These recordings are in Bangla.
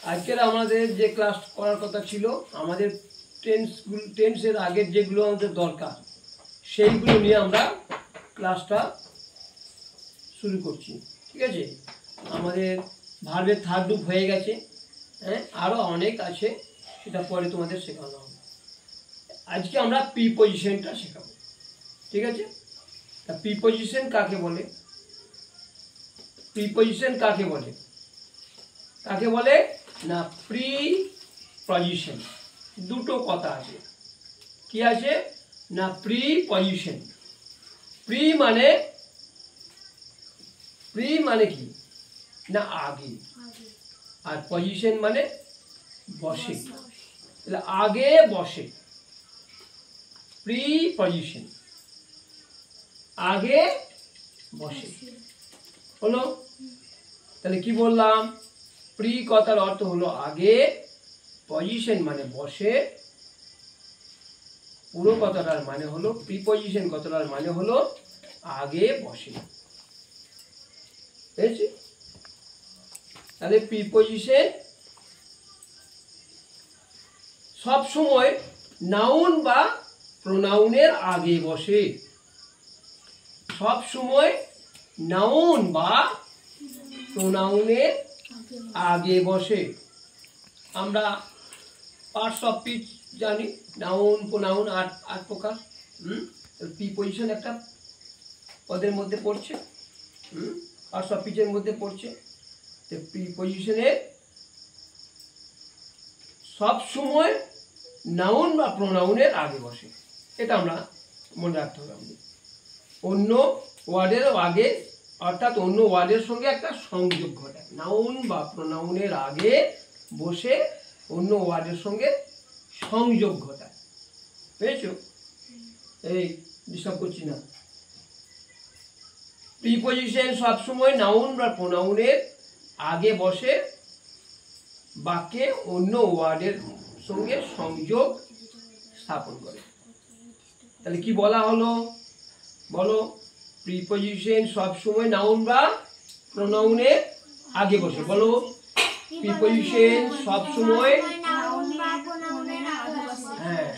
আজকের আমাদের যে ক্লাস করার কথা ছিল, আমাদের টেন্সের আগের যেগুলো আমাদের দরকার সেইগুলো নিয়ে আমরা ক্লাসটা শুরু করছি। ঠিক আছে, আমাদের ভার্বের থার্ড গ্রুপ হয়ে গেছে, হ্যাঁ, আরও অনেক আছে, সেটা পরে তোমাদের শেখানো হবে। আজকে আমরা প্রিপজিশনটা শেখাবো। ঠিক আছে, তা প্রিপজিশন কাকে বলে? প্রিপজিশন কাকে বলে? কাকে বলে না, প্রিপজিশন। দুটো কথা আছে, কি আছে না, প্রিপজিশন। প্রি মানে কি না আগে, আর পজিশন মানে বসে, তাহলে আগে বসে। প্রিপজিশন আগে বসে হলো। তাহলে কি বললাম, প্রি কথার অর্থ হলো আগে, পজিশন মানে বসে, পুরো কথাটার মানে হলো প্রিপজিশন কথাটার মানে হলো আগে বসে। বুঝেছি? তাহলে প্রিপজিশন সব সময় নাউন বা প্রোনাউনের আগে বসে। সব সময় নাউন বা প্রোনাউনের আগে বসে। আমরা পার্টস অফ স্পিচ জানি, নাউন প্রোনাউন আট প্রকার। প্রিপজিশন একটা ওদের মধ্যে পড়ছে, পার্টস অফ স্পিচের মধ্যে পড়ছে। প্রিপজিশনে সব সময় নাউন বা প্রোনাউনের আগে বসে, এটা আমরা মনে রাখতে হবে। অন্য ওয়ার্ডের আগে, অর্থাৎ অন্য ওয়ার্ডের সঙ্গে একটা সংযোগ ঘটায়। নাউন বা প্রোনাউনের আগে বসে অন্য ওয়ার্ডের সঙ্গে সংযোগ ঘটায়। পেয়েছো? এই ডিস্টার্ব করছি না। প্রিপজিশন সবসময় নাউন বা প্রোনাউনের আগে বসে বাক্যে অন্য ওয়ার্ডের সঙ্গে সংযোগ স্থাপন করে। তাহলে কি বলা হলো বলো, প্রিপজিশন সবসময় নাউন বা প্রোনাউনের আগে বসে। বলো, প্রিপজিশন সবসময় হ্যাঁ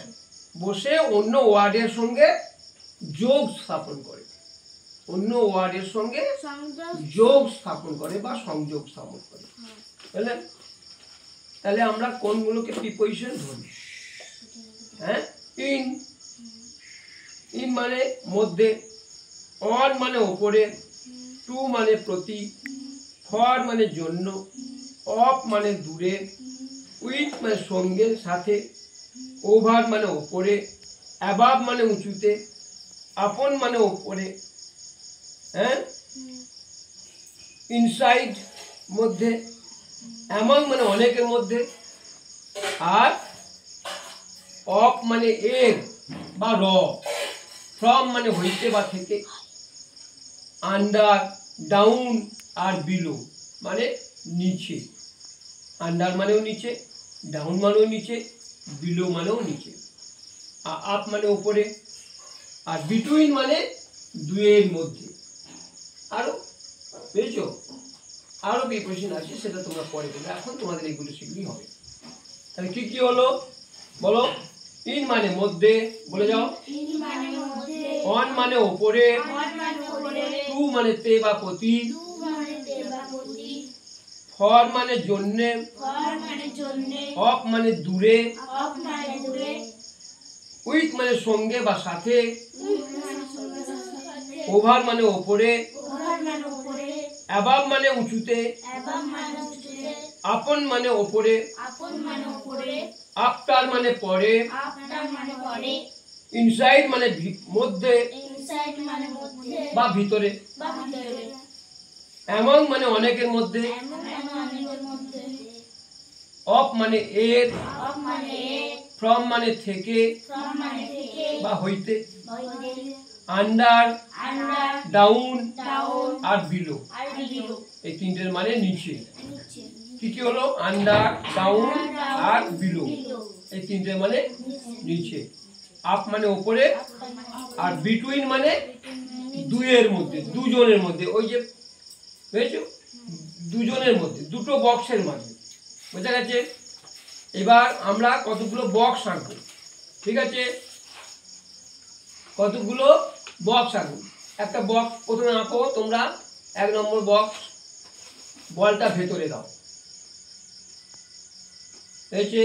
বসে অন্য ওয়ার্ডের সঙ্গে যোগ স্থাপন করে। অন্য ওয়ার্ডের সঙ্গে যোগ স্থাপন করে বা সংযোগ স্থাপন করে। বুঝলেন? তাহলে আমরা কোনগুলোকে প্রিপজিশন ধরি? হ্যাঁ, ইন, ইন মানে মধ্যে, অন মানে ওপরে, টু মানে প্রতি, ফর মানে জন্য, অফ মানে দূরে, উইথ মানে সঙ্গে সাথে, ওভার মানে ওপরে, অ্যাবাভ মানে উঁচুতে, আপন মানে ওপরে, হ্যাঁ, ইনসাইড মধ্যে, অ্যামং মানে অনেকের মধ্যে, আর অফ মানে এর বা র, ফ্রম মানে হইতে বা থেকে, আন্ডার, ডাউন আর বিলো মানে নিচে। আন্ডার মানেও নিচে, ডাউন মানেও নিচে, বিলো মানেও নিচে, আপ মানে উপরে, আর বিটুইন মানে দুয়ের মধ্যে। আরো বুঝেছো? আরো প্রিপজিশন আছে, সেটা তোমরা পরে বলবে, এখন তোমাদের এইগুলো শিখলেই হবে। তাহলে কি কি হলো বলো? ইন মানে মধ্যে, বলে যাও। অন মানে ওপরে, টু মানে তে বা প্রতি, ফর মানে জন্যে, অফ মানে দূরে, উইথ মানে সঙ্গে বা সাথে, ওভার মানে ওপরে, অ্যাবাভ মানে উঁচুতে, আপন মানে ওপরে, আফটার মানে পরে, ইনসাইড মানে মধ্যে বা ভিতরে, অ্যামং মানে অনেকের মধ্যে, অফ মানে এর, ফ্রম মানে থেকে বা হইতে, আন্ডার, ডাউন আর বিলো, এই তিনটের মানে নিচে। কি কি হলো? আন্ডার, ডাউন আর বিলো, এই তিনটের মানে নিচে। আপ মানে ওপরে, আর বিটুইন মানে দুইয়ের মধ্যে, দুজনের মধ্যে। ওই যে বুঝেছো, দুজনের মধ্যে, দুটো বক্সের মাঝে, বোঝা গেছে? এবার আমরা কতগুলো বক্স আঁকবো, ঠিক আছে? কতগুলো বক্স আঁকবো। একটা বক্স প্রথমে আঁকো তোমরা। 1 নম্বর বক্স, বলটা ভেতরে দাও, হয়েছে?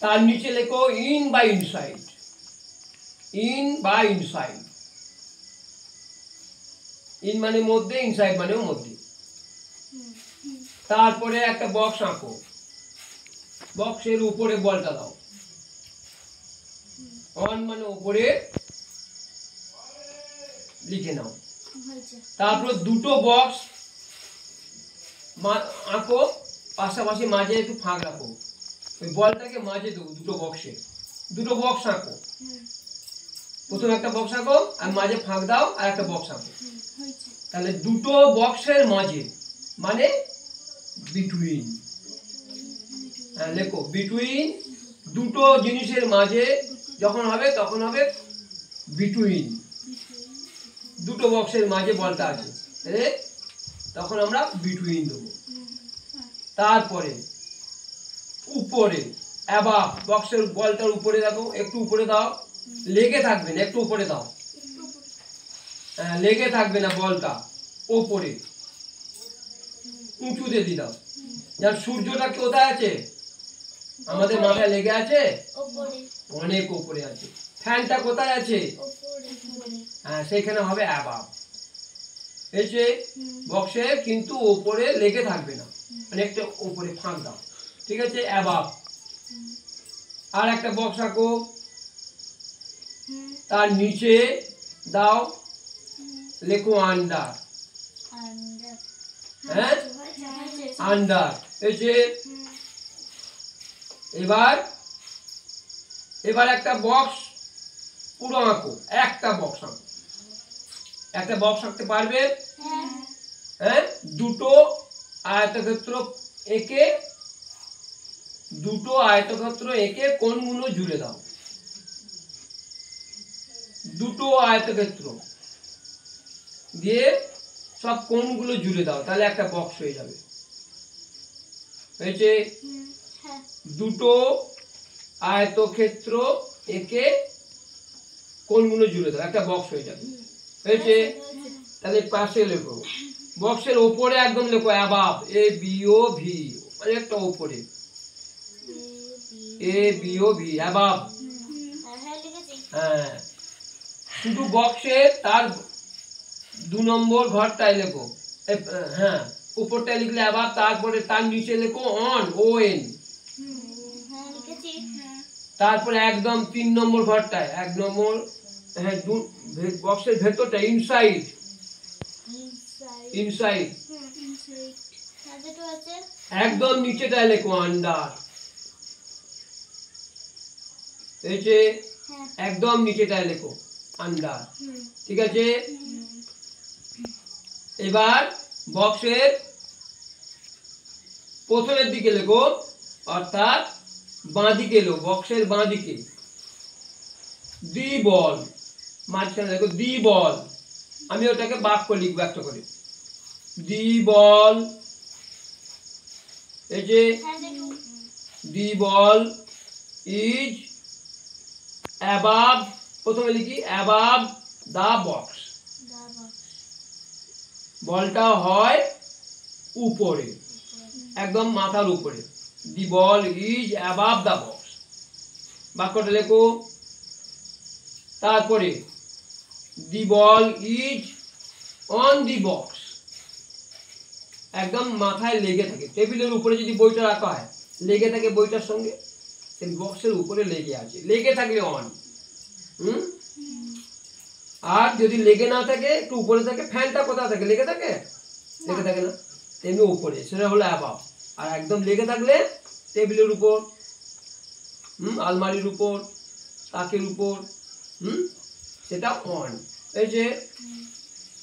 তার নিচে লেখো ইন বা ইনসাইড। ইন বা ইনসাইড, ইন মানে মধ্যে, ইনসাইড মানেও মধ্যে। তারপরে একটা বক্স আঁকো, বক্সের উপরে বলটা দাও। অন মানে উপরে লিখে নাও। তারপর দুটো বক্স আঁকো পাশাপাশি, মাঝে একটু ফাঁক রাখো। ওই বলটাকে মাঝে দেবো দুটো বক্সে। দুটো বক্স আঁকো, প্রথমে একটা বক্স আঁকো আর মাঝে ফাঁক দাও আর একটা বক্স আঁকো। তাহলে দুটো বক্সের মাঝে মানে বিটুইন। লেখো বিটুইন, দুটো জিনিসের মাঝে যখন হবে তখন হবে বিটুইন। দুটো বক্সের মাঝে বলটা আছে, তখন আমরা বিটুইন দেবো। তারপরে উপরে অ্যাবাভ, বক্সের বলটার উপরে দেখো, একটু উপরে দাও, লেগে থাকবে না, একটু উপরে দাও। লেগে থাকবে না বলটা, উপরে উঁচুতে দিয়ে দাও। যার সূর্যটা কোথায় আছে? আমাদের মাথায় লেগে আছে, অনেক উপরে আছে। ফ্যানটা কোথায় আছে? হ্যাঁ, সেখানে হবে অ্যাবাভ। এসে বক্সে কিন্তু উপরে লেগে থাকবে না, অনেকটা উপরে ফাঁক দাও, ঠিক আছে? অ্যাবাভ। আর একটা বক্স আঁকো, তার নিচে দাও, লেখো আন্ডার। হ্যাঁ, আন্ডার। এসে এবার একটা বক্স পুরো আঁকো, একটা বক্স আঁকো। একটা বক্স আঁকতে পারবে? হ্যাঁ, দুটো আয়তক্ষেত্র এঁকে, দুটো আয়তক্ষেত্র এঁকে কোণগুলো জুড়ে দাও। দুটো আয়তক্ষেত্র দিয়ে সব কোণগুলো জুড়ে দাও, তাহলে একটা বক্স হয়ে যাবে। হয়েছে? দুটো আয়তক্ষেত্র এঁকে কোণগুলো জুড়ে দাও, একটা বক্স হয়ে যাবে। হয়েছে? তাহলে পাশে লেখো, বক্সের ওপরে একদম লেখো above, A B O V, মানে একটা ওপরে, A B O V, above. হ্যাঁ, শুধু বক্সের তার 2 নম্বর ঘরটায় লেখো। হ্যাঁ, উপরটায় লিখলে অ্যাবাভ, তারপরে তার নিচে লেখো অন, ও এন। তারপরে একদম 3 নম্বর ঘরটায়, 1 নম্বর, হ্যাঁ, বক্সের ভেতরটা ইনসাইড, ইনসাইড। একদম নিচেটায় লেখো আন্ডার। হয়েছে? একদম নিচেটায় লেখো আন্ডার, ঠিক আছে? এবার বক্সের প্রথমের দিকে লেখো, অর্থাৎ বাঁ দিকে লেখো, বক্সের বাঁ দিকে দি বল, মাঝখানে লেখো দি বল। আমি ওটাকে বাক্য লিখবো একটা করে, দি বল। এই যে দি বল ইজ অ্যাবাভ, প্রথমে লিখি অ্যাবাভ দা বক্স, বলটা হয় উপরে, একদম মাথার উপরে। দি ball is above the box, বাক্যটা লেখো। তারপরে দি ball is on the box, একদম মাথায় লেগে থাকে। টেবিলের উপরে যদি বইটা রাখা হয়, লেগে থাকে বইটার সঙ্গে, সেই বক্সের উপরে লেগে আছে, লেগে থাকলে অন। আর যদি লেগে না থাকে, একটু উপরে থাকে, ফ্যানটা কোথায় থাকে? লেগে থাকে? লেগে থাকে না, তেমনি উপরে, সেটা হলো অ্যাবাভ। আর একদম লেগে থাকলে টেবিলের উপর, আলমারির উপর, তাকের উপর, সেটা অন। এই যে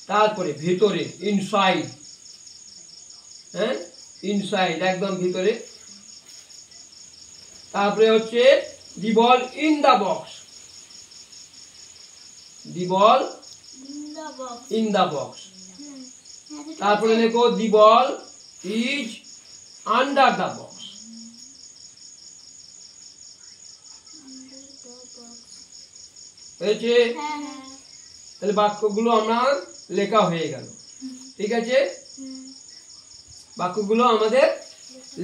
তারপরে ভেতরে ইনসাইড, হ্যাঁ, ইনসাইড একদম ভিতরে। তারপরে হচ্ছে the ball in the box, the ball in the box. তারপরে লেখো the ball is under the box. হয়েছে? তাহলে বাক্যগুলো আমার লেখা হয়ে গেল। ঠিক আছে, বাক্যগুলো আমাদের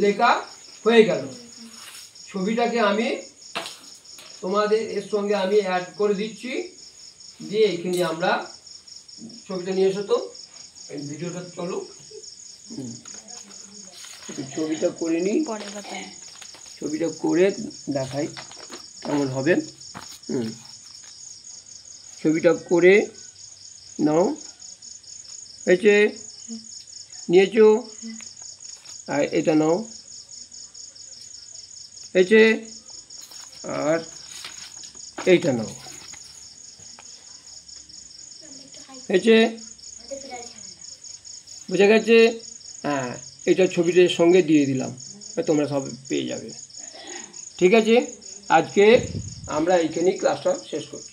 লেখা হয়ে গেল। ছবিটাকে আমি তোমাদের এর সঙ্গে আমি অ্যাড করে দিচ্ছি, দিয়ে এখানে আমরা ছবিটা নিয়ে এসো তো, ভিডিওটা চলুক। ছবিটা করে নিই, ছবিটা করে দেখাই কেমন হবে। ছবিটা করে নাও। হয়েছে? নিয়েছো? আর এটা নাও। হয়েছে? আর এইটা নাও। হয়েছে? বুঝে গেছে? হ্যাঁ, এটা ছবিটার সঙ্গে দিয়ে দিলাম, তোমরা সব পেয়ে যাবে। ঠিক আছে, আজকে আমরা এইখানেই ক্লাসটা শেষ করছি।